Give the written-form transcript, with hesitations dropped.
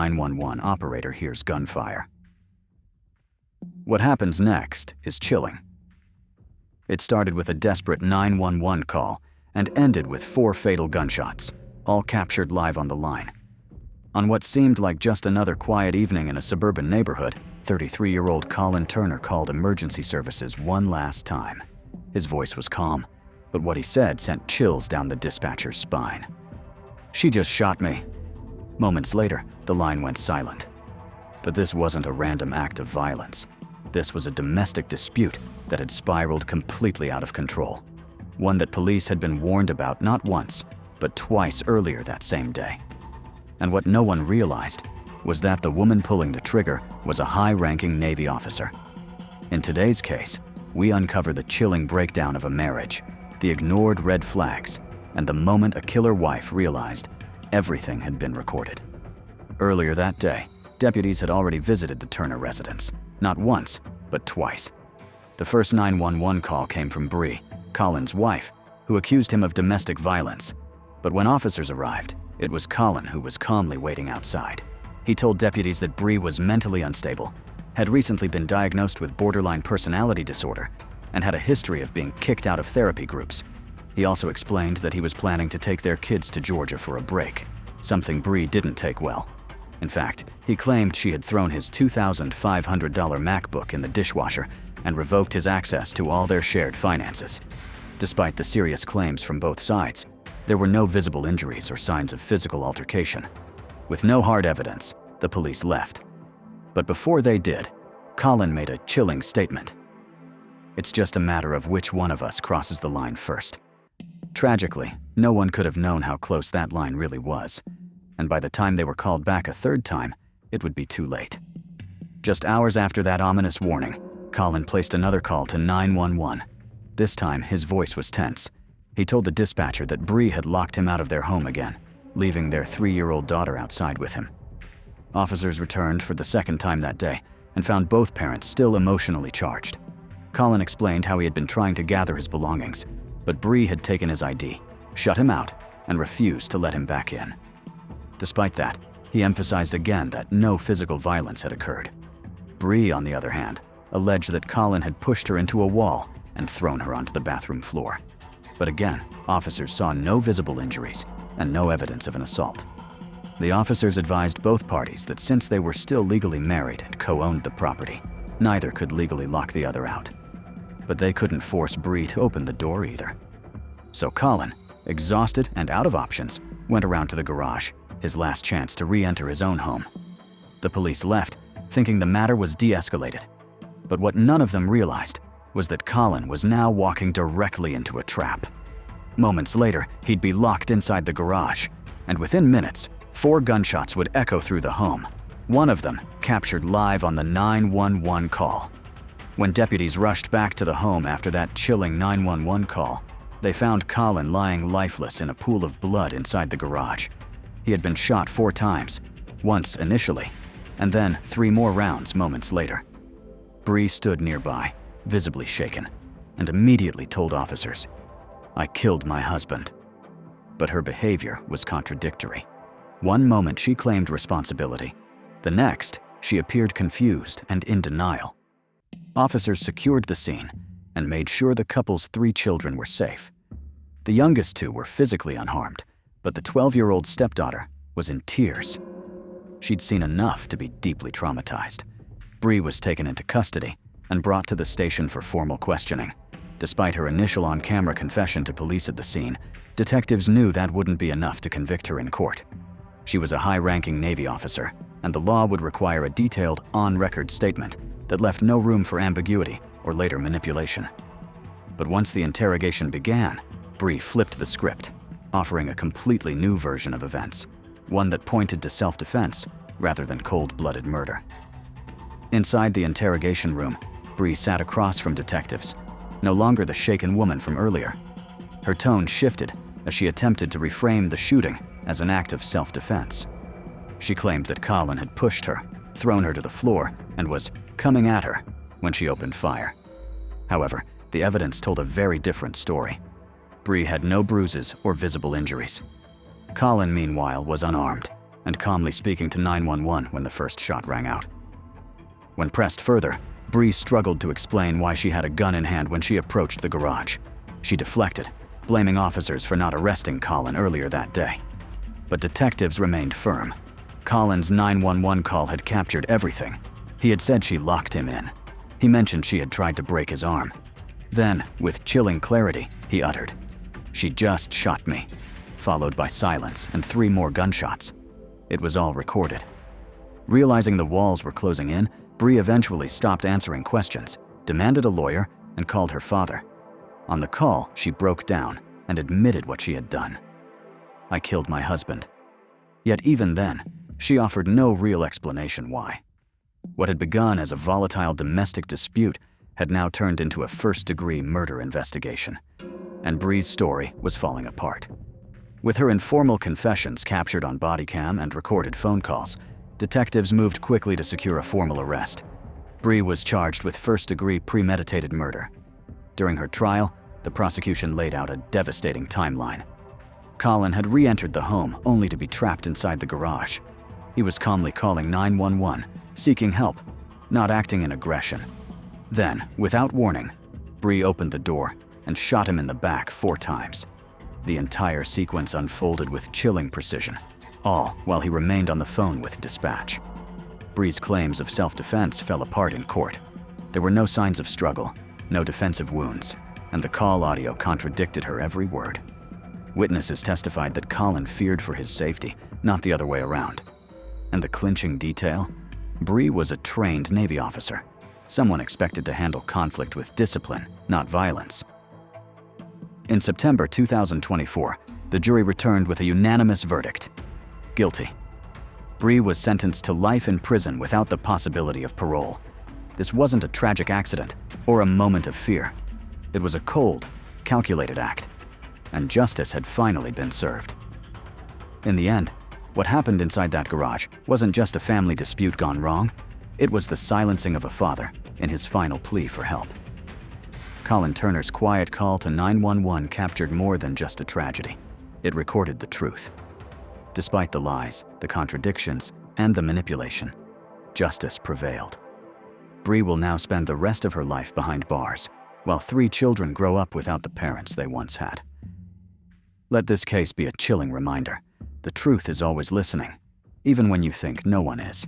911 operator hears gunfire. What happens next is chilling. It started with a desperate 911 call and ended with 4 fatal gunshots, all captured live on the line. On what seemed like just another quiet evening in a suburban neighborhood, 33-year-old Colin Turner called emergency services one last time. His voice was calm, but what he said sent chills down the dispatcher's spine. "She just shot me." Moments later, the line went silent. But this wasn't a random act of violence. This was a domestic dispute that had spiraled completely out of control. One that police had been warned about not once, but twice earlier that same day. And what no one realized was that the woman pulling the trigger was a high-ranking Navy officer. In today's case, we uncover the chilling breakdown of a marriage, the ignored red flags, and the moment a killer wife realized everything had been recorded. Earlier that day, deputies had already visited the Turner residence, not once, but twice. The first 911 call came from Bree, Colin's wife, who accused him of domestic violence. But when officers arrived, it was Colin who was calmly waiting outside. He told deputies that Bree was mentally unstable, had recently been diagnosed with borderline personality disorder, and had a history of being kicked out of therapy groups. He also explained that he was planning to take their kids to Georgia for a break, something Bree didn't take well. In fact, he claimed she had thrown his $2,500 MacBook in the dishwasher and revoked his access to all their shared finances. Despite the serious claims from both sides, there were no visible injuries or signs of physical altercation. With no hard evidence, the police left. But before they did, Colin made a chilling statement. "It's just a matter of which one of us crosses the line first." Tragically, no one could have known how close that line really was, and by the time they were called back a third time, it would be too late. Just hours after that ominous warning, Colin placed another call to 911. This time, his voice was tense. He told the dispatcher that Bree had locked him out of their home again, leaving their 3-year-old daughter outside with him. Officers returned for the second time that day and found both parents still emotionally charged. Colin explained how he had been trying to gather his belongings, but Bree had taken his ID, shut him out, and refused to let him back in. Despite that, he emphasized again that no physical violence had occurred. Bree, on the other hand, alleged that Colin had pushed her into a wall and thrown her onto the bathroom floor. But again, officers saw no visible injuries and no evidence of an assault. The officers advised both parties that since they were still legally married and co-owned the property, neither could legally lock the other out. But they couldn't force Bree to open the door either. So Colin, exhausted and out of options, went around to the garage, his last chance to re-enter his own home. The police left, thinking the matter was de-escalated. But what none of them realized was that Colin was now walking directly into a trap. Moments later, he'd be locked inside the garage, and within minutes, 4 gunshots would echo through the home, one of them captured live on the 911 call. When deputies rushed back to the home after that chilling 911 call, they found Colin lying lifeless in a pool of blood inside the garage. He had been shot 4 times, once initially, and then 3 more rounds moments later. Bree stood nearby, visibly shaken, and immediately told officers, "I killed my husband." But her behavior was contradictory. One moment she claimed responsibility. The next, she appeared confused and in denial. Officers secured the scene and made sure the couple's 3 children were safe. The youngest 2 were physically unharmed, but the 12-year-old stepdaughter was in tears. She'd seen enough to be deeply traumatized. Bree was taken into custody and brought to the station for formal questioning. Despite her initial on-camera confession to police at the scene, detectives knew that wouldn't be enough to convict her in court. She was a high-ranking Navy officer, and the law would require a detailed, on-record statement that left no room for ambiguity or later manipulation. But once the interrogation began, Bree flipped the script, offering a completely new version of events, one that pointed to self-defense rather than cold-blooded murder. Inside the interrogation room, Bree sat across from detectives, no longer the shaken woman from earlier. Her tone shifted as she attempted to reframe the shooting as an act of self-defense. She claimed that Colin had pushed her, thrown her to the floor, and was coming at her when she opened fire. However, the evidence told a very different story. Bree had no bruises or visible injuries. Colin, meanwhile, was unarmed, and calmly speaking to 911 when the first shot rang out. When pressed further, Bree struggled to explain why she had a gun in hand when she approached the garage. She deflected, blaming officers for not arresting Colin earlier that day. But detectives remained firm. Colin's 911 call had captured everything. He had said she locked him in. He mentioned she had tried to break his arm. Then, with chilling clarity, he uttered, "She just shot me," followed by silence and 3 more gunshots. It was all recorded. Realizing the walls were closing in, Bree eventually stopped answering questions, demanded a lawyer, and called her father. On the call, she broke down and admitted what she had done. "I killed my husband." Yet even then, she offered no real explanation why. What had begun as a volatile domestic dispute had now turned into a first-degree murder investigation, and Bree's story was falling apart. With her informal confessions captured on body cam and recorded phone calls, detectives moved quickly to secure a formal arrest. Bree was charged with first-degree premeditated murder. During her trial, the prosecution laid out a devastating timeline. Colin had re-entered the home only to be trapped inside the garage. He was calmly calling 911, seeking help, not acting in aggression. Then, without warning, Bree opened the door and shot him in the back 4 times. The entire sequence unfolded with chilling precision, all while he remained on the phone with dispatch. Bree's claims of self-defense fell apart in court. There were no signs of struggle, no defensive wounds, and the call audio contradicted her every word. Witnesses testified that Colin feared for his safety, not the other way around. And the clinching detail? Bree was a trained Navy officer, someone expected to handle conflict with discipline, not violence. In September 2024, the jury returned with a unanimous verdict: guilty. Bree was sentenced to life in prison without the possibility of parole. This wasn't a tragic accident or a moment of fear. It was a cold, calculated act, and justice had finally been served. In the end, what happened inside that garage wasn't just a family dispute gone wrong. It was the silencing of a father in his final plea for help. Colin Turner's quiet call to 911 captured more than just a tragedy. It recorded the truth. Despite the lies, the contradictions, and the manipulation, justice prevailed. Bree will now spend the rest of her life behind bars, while 3 children grow up without the parents they once had. Let this case be a chilling reminder. The truth is always listening, even when you think no one is.